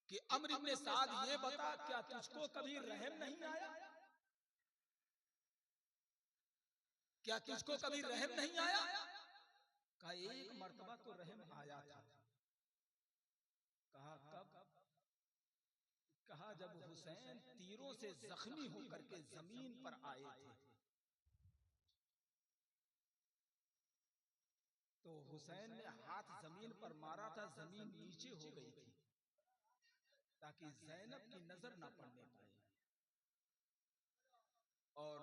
कि अम्र इब्ने साद ये बता, क्या तुझको कभी रहम नहीं आया? क्या तुझको कभी रहम नहीं आया? कहा एक मर्तबा तो रहम आया था। कहा कब? कहा जब हुसैन तीरों से जख्मी होकर के जमीन पर आए थे तो हुसैन ने हाथ जमीन पर मारा था, जमीन नीचे हो गई थी ताकि ज़ैनब की नजर ना पड़ने पाए। और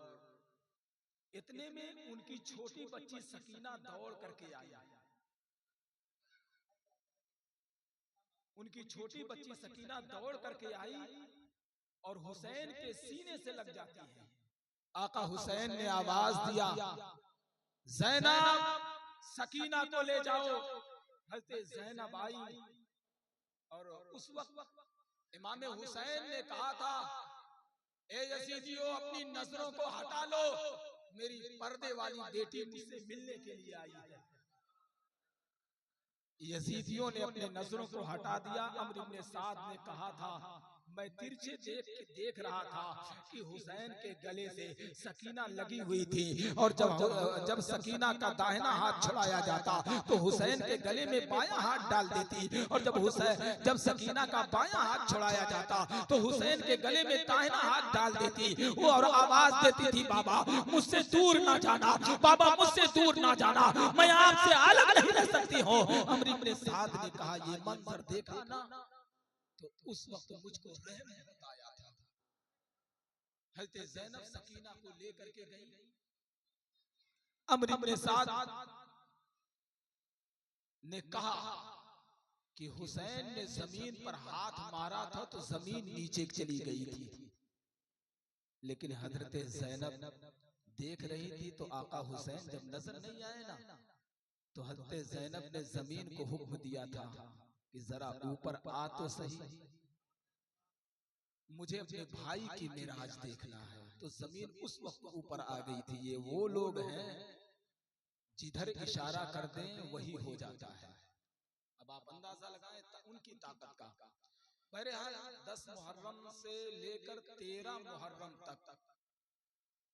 इतने में उनकी छोटी बच्ची सकीना दौड़ करके आई। उनकी छोटी बच्ची सकीना दौड़ करके आई और हुसैन के सीने से लग जाती है। आका हुसैन ने आवाज दिया, ज़ैनब सकीना को ले जाओ। हज़रत ज़ैनब आई और उस वक्त इमाम हुसैन ने कहा था, ए यजीदियों अपनी नजरों को हटा लो, मेरी पर्दे वाली बेटी मुझसे मिलने के लिए आई है। यजीदियों ने अपने नजरों को हटा दिया। अम्र इब्ने साद ने कहा था, मैं तिरछे देख रहा था कि हुसैन के गले से सकीना लगी हुई थी और जब सकीना का दाहिना हाथ छुड़ाया जाता तो हुसैन के गले में बायां हाथ डाल देती और जब सकीना का बायां हाथ छुड़ाया जाता तो हुसैन के गले में दाहिना हाथ डाल देती वो और आवाज देती थी, बाबा मुझसे दूर ना जाना, बाबा मुझसे दूर ना जाना, मैं आपसे अलग नहीं रह सकती हूँ। अम्र इब्ने साद ने कहा, ये मंजर देखा ना तो उस वक्त मुझको रहम बताया था। हज़रत ज़ैनब सकीना को लेकर के गई। अम्र इब्न साद ने कहा कि हुसैन ने जमीन पर हाथ मारा था तो जमीन नीचे चली गई थी, लेकिन हजरत ज़ैनब देख रही थी तो आका हुसैन जब नजर नहीं आए ना, तो हजरत ज़ैनब ने जमीन को हुक्म दिया था कि जरा ऊपर आ तो सही, मुझे अपने भाई की मेराज देखना है। तो जमीन उस वक्त ऊपर आ गई थी। ये वो लोग हैं जिधर इशारा कर दें वही हो जाता है। अब आप अंदाजा लगाएं उनकी ताकत का। बहरहाल 10 मुहर्रम से लेकर 13 मुहर्रम तक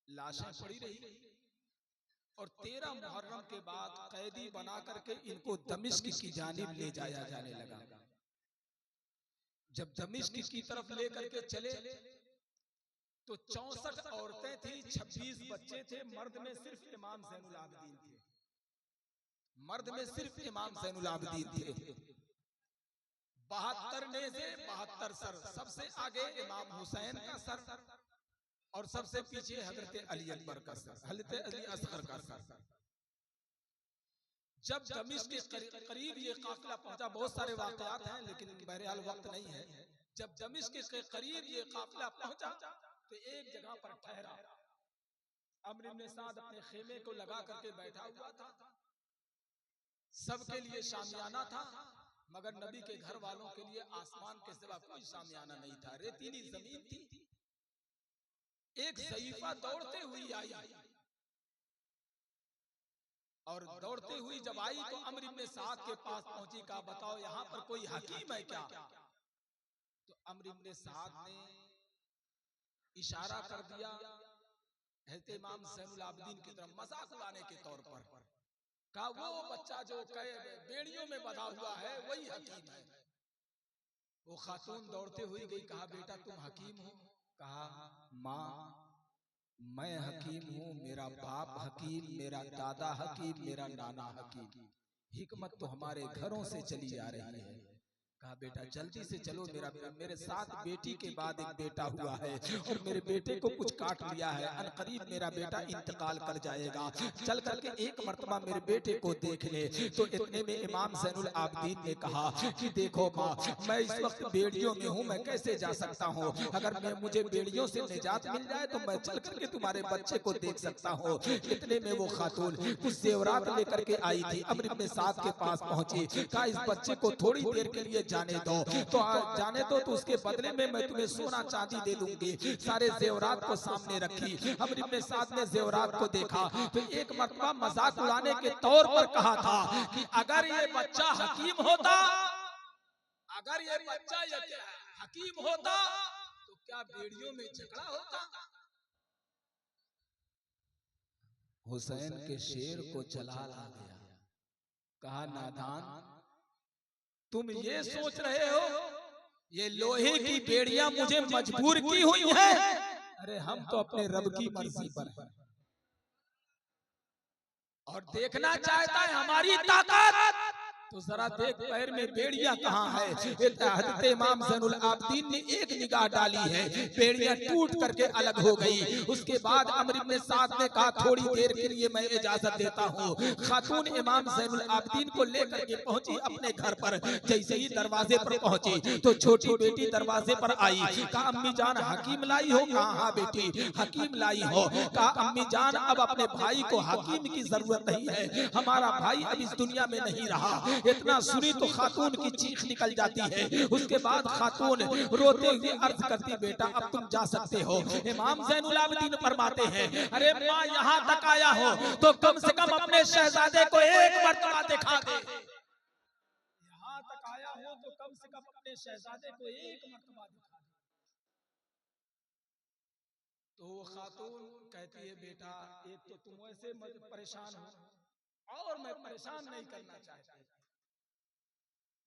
लाशें पड़ी रही और 13 मुहर्रम के बाद कैदी बना करके इनको दमिश्क की जानिब ले जाया जाने लगा। जब दमिश्क की तरफ लेकर के चले तो 64 औरतें थी, 26 बच्चे थे, मर्द में सिर्फ इमाम ज़ैनुल आबिदीन थे। मर्द में सिर्फ इमाम ज़ैनुल आबिदीन थे। 72 नेज़े 72 सर, सबसे आगे इमाम हुसैन का सर और सबसे पीछे हजरत अली अकबर का सर, हजरत अली असगर का सर। जब दमिश्क के करीब ये काफिला पहुंचा, बहुत सारे वाकयात हैं लेकिन बहरहाल वक्त नहीं है। जब दमिश्क के करीब ये काफिला पहुंचा तो एक जगह पर ठहरा। अम्र इब्न साद अपने खेमे को लगा करके बैठा हुआ था। सबके लिए शामियाना था, मगर नबी के घर वालों के लिए आसमान के सिवा कोई शामियाना नहीं था, रेतीली जमीन थी। एक ज़ईफा दौड़ते हुई आई और दौड़ते हुई जब आई तो अम्र इब्न साद के पास पहुंची। कहा बताओ यहाँ पर कोई हकीम है क्या? तो अम्र इब्न साद ने इशारा कर दिया हज़रत इमाम ज़ैनुल आबिदीन की तरफ मजाक उड़ाने के तौर पर। कहा वो बच्चा जो बेड़ियों में बंधा हुआ है वही हकीम है। वो खातून दौड़ते हुई गई। कहा बेटा तुम हकीम हो? कहा माँ मैं हकीम हूँ, मेरा बाप हकीम, मेरा दादा हकीम, मेरा नाना हकीम। हिकमत तो हमारे घरों से चली आ रही है। कहा बेटा जल्दी से चलो, मेरे साथ बेटी के बाद एक बेटा हुआ है और मेरे बेटे को कुछ काट लिया है, अनकरीब मेरा बेटा इंतकाल कर जाएगा, चल करके एक मर्तबा मेरे बेटे को देख ले। तो इतने में इमाम ज़ैनुल आबिदीन ने कहा कि देखो माँ, मैं इस वक्त बेड़ियों में हूँ, मैं कैसे जा सकता हूँ? अगर मुझे बेड़ियों से निजात मिल जाए तो मैं चल करके तुम्हारे बच्चे को देख सकता हूँ। इतने में वो खातून कुछ जेवरात लेकर के आई थी, अम्र इब्न साद के पास पहुंची। कहा इस बच्चे को थोड़ी देर के लिए जाने दो, तो जाने दो तो उसके बदले में मैं तुम्हें सोना चांदी दे दूंगी। सारे जेवरात को सामने रखी। अम्र इब्न साद ने जेवरात को देखा तो एक मर्तबा मजाक उड़ाने के तौर पर कहा था कि अगर ये बच्चा हकीम होता, अगर ये बच्चा हकीम होता तो क्या बेड़ियों में झगड़ा होता? हुसैन के शेर को जलाल आ गया। कहा नादान, तुम ये सोच रहे हो ये लोहे की बेड़ियां मुझे मजबूर की हुई है? अरे हम तो अपने रब की मर्जी पर हैं और देखना चाहता है हमारी ताकत। तो जरा देख पैर में बेड़ियां कहाँ है? हज़रत इमाम ज़ैनुल आबिदीन ने एक निगाह डाली है, बेड़ियां टूट करके अलग हो गई। उसके बाद अम्र इब्न साद ने कहा थोड़ी देर के लिए मैं इजाजत देता हूँ। खातून इमाम ज़ैनुल आबिदीन को लेकर के पहुंची अपने घर पर। जैसे ही दरवाजे पर पहुंची तो छोटी बेटी दरवाजे पर आई। कहा अम्मी जान हकीम लाई हो? कहा हाँ बेटी हकीम लाई हो। कहा अम्मी जान अब अपने भाई को हकीम की जरूरत नहीं है, हमारा भाई अब इस दुनिया में नहीं रहा। इतना सुनी तो खातून की चीख निकल जाती है। उसके बाद खातून रोते हुए अर्ज करती बेटा अब तुम जा सकते हो। इमाम ज़ैनुल आबिदीन फरमाते हैं अरे माँ यहाँ तक आया हो तो कम से कम अपने शहजादे को एक मर्तबा दिखा दे। यहाँ तक आया हो तो कम से कम अपने शहजादे को एक मर्तबा दिखा दे। तो वो खातून कहती है बेटा एक तो तुम ऐसे परेशान हो और मैं परेशान नहीं करना चाहती,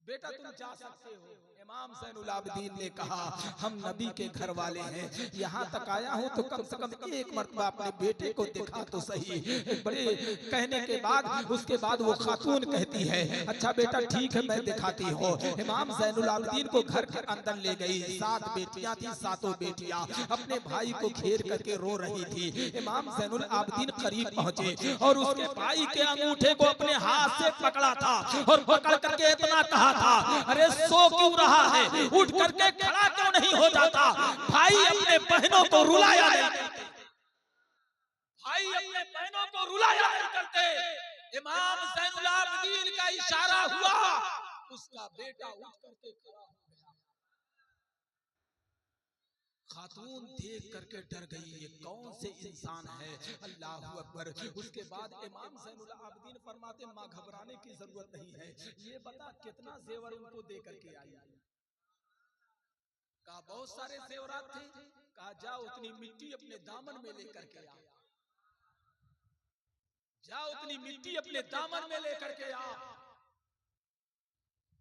बेटा तुम जा सकते हो। इमाम ज़ैनुल आबिदीन ने कहा हम नबी के घर वाले हैं, यहाँ तक आया हूँ तो कम से कम एक मर्तबा अपने बेटे को देखा तो सही। बड़े कहने के बाद उसके बाद वो खातून कहती है अच्छा बेटा ठीक है मैं दिखाती हूँ। इमाम ज़ैनुल आबिदीन को घर के अंदर ले गई। 7 बेटियां थी, सातों बेटियां अपने भाई को घेर करके रो रही थी। इमाम ज़ैनुल आबिदीन करीब पहुंचे और उसके भाई के अंगूठे को अपने हाथ से पकड़ा था और पकड़ करके इतना कहा था अरे सो क्यों रहा है, उठ करके खड़ा क्यों नहीं हो जाता। भाई अपने बहनों को रुलाया नहीं करते, भाई अपने बहनों को रुलाया नहीं करते। इमाम ज़ैनुल आबिदीन का इशारा हुआ, उसका बेटा उठ करके खड़ा हो गया। खातून देख करके डर गई, ये कौन से इंसान है, अल्लाह अकबर। उसके बाद इमाम ज़ैनुल आबिदीन फरमाते माँ घबराने की जरूरत नहीं है, ये बता कितना जेवर उनको दे करके आई। कहा बहुत सारे जेवरात थे। कहा जा उतनी मिट्टी अपने दामन में लेकर के आ, जा उतनी मिट्टी अपने दामन में लेकर के आ।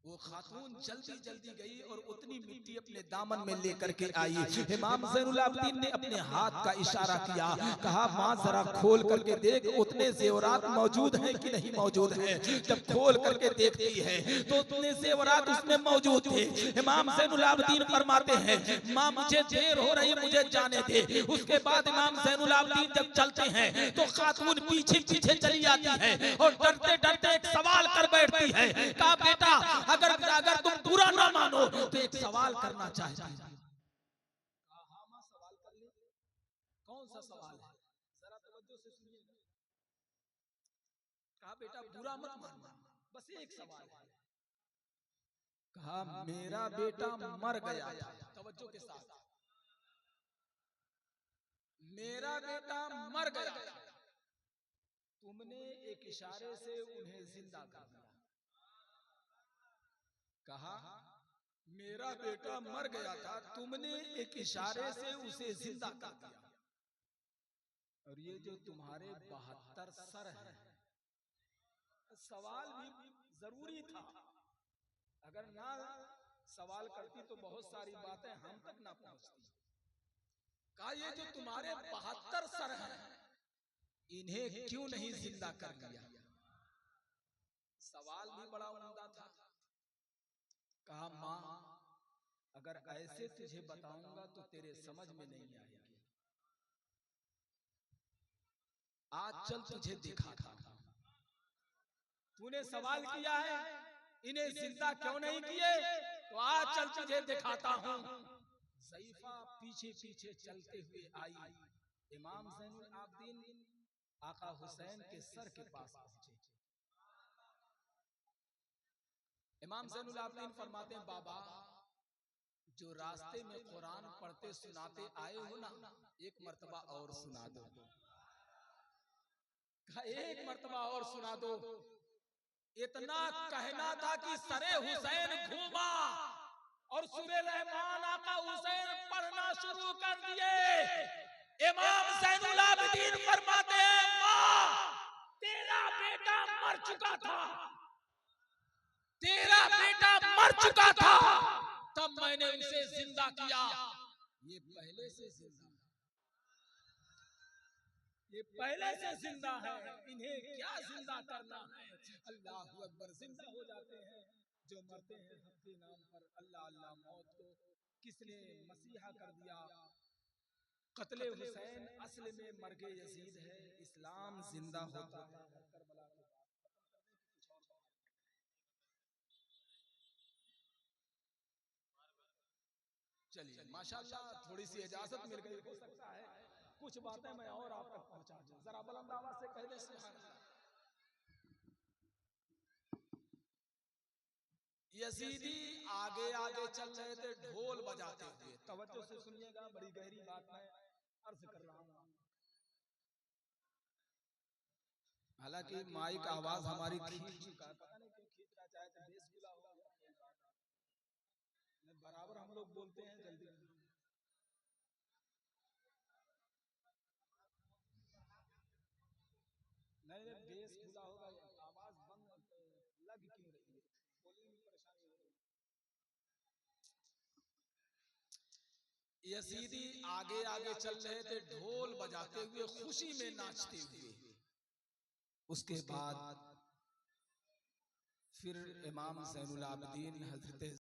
वो खातून जल्दी जल्दी गई और उतनी मिट्टी अपने दामन में लेकर के आई। इमाम ज़ैनुल आबिदीन ने अपने हाथ का इशारा किया, कहा माँ जरा खोल करके देख उतने जेवरात मौजूद हैं कि नहीं मौजूद हैं। जब खोल करके देखती है तो उतने जेवरात उसमें मौजूद थे। इमाम ज़ैनुल आबिदीन फरमाते हैं माँ मुझे देर हो रही, मुझे जाने दे। उसके बाद इमाम ज़ैनुल आबिदीन जब चलते हैं तो खातून पीछे पीछे चली जाती है और डरते डरते एक सवाल कर बैठती है। कहा बेटा अगर तुम बुरा ना मानो तो एक सवाल करना चाहती हूं। हाँ मां सवाल कर ले। कौन सा सवाल है, जरा तवज्जो से सुनिएगा। कहा बेटा बुरा मत मानना, बस एक सवाल है। कहा मेरा बेटा मर गया था, तवज्जो के साथ, मेरा बेटा मर गया था, तुमने एक इशारे से उन्हें जिंदा कर दिया। कहा मेरा बेटा मर गया था, तुमने एक इशारे से उसे जिंदा कर दिया। और ये जो तुम्हारे 72 सर हैं, सवाल भी जरूरी था। अगर ना सवाल करती तो बहुत सारी बातें हम तक ना पहुंचती। कहा ये जो तुम्हारे 72 सर हैं, इन्हें क्यों नहीं जिंदा कर दिया। सवाल भी बड़ा उम्दा था। कहा मां अगर ऐसे तुझे बताऊंगा तो तेरे समझ में नहीं आएगी, आज चल तुझे दिखाता हूं। तूने सवाल किया है इन्हें जिंदा क्यों नहीं किए, तो आज चल तुझे दिखाता हूं। ज़ईफा पीछे पीछे चलते हुए आई। इमाम ज़ैनुल आबिदीन आका हुसैन के सर के पास पहुंचे। इमाम ज़ैनुल आबिदीन फरमाते हैं बाबा जो रास्ते में कुरान पढ़ते सुनाते आए हो ना, एक मर्तबा और सुना दो। एक मर्तबा और सुना दो। इतना कहना था कि सरे हुसैन घूमा और सूरे रहमान आका हुसैन पढ़ना शुरू कर दिए। इमाम ज़ैनुल आबिदीन फरमाते हैं मां तेरा बेटा मर चुका था, तेरा बेटा मर चुका था, तब मैंने उसे जिंदा किया। ये पहले से जिंदा, ये पहले से जिंदा है, इन्हें क्या जिंदा करना है। अल्लाह अकबर। जिंदा हो जाते हैं जो मरते हैं हक के नाम पर। अल्लाह अल्लाह। मौत को किसने मसीहा कर दिया। कत्ले हुसैन असल में मर्गे यजीद है, इस्लाम जिंदा होता है करबला के बाद। चलिए माशाल्लाह थोड़ी सी इजाजत मिल गई, हो सकता है कुछ बातें मैं और आप तक पहुंचा दूं। जरा बुलंद आवाज से कह दे सुभान अल्लाह। यजीदी आगे आगे चल रहे थे ढोल बजाते हुए। तवज्जो से सुनिएगा, बड़ी गहरी बात मैं अर्ज कर रहा हूं। हालांकि माइक आवाज हमारी खींच चुका, पता नहीं क्यों खींचना चाहे तो बेस खुला होगा। बराबर हम लोग बोलते हैं जल्दी। नहीं बेस खुला होगा, आवाज बंद लग क्यों रही है। यजीदी आगे आगे चल रहे थे ढोल बजाते हुए, खुशी में नाचते हुए। उसके बाद फिर इमाम ज़ैनुल आबिदीन हजरत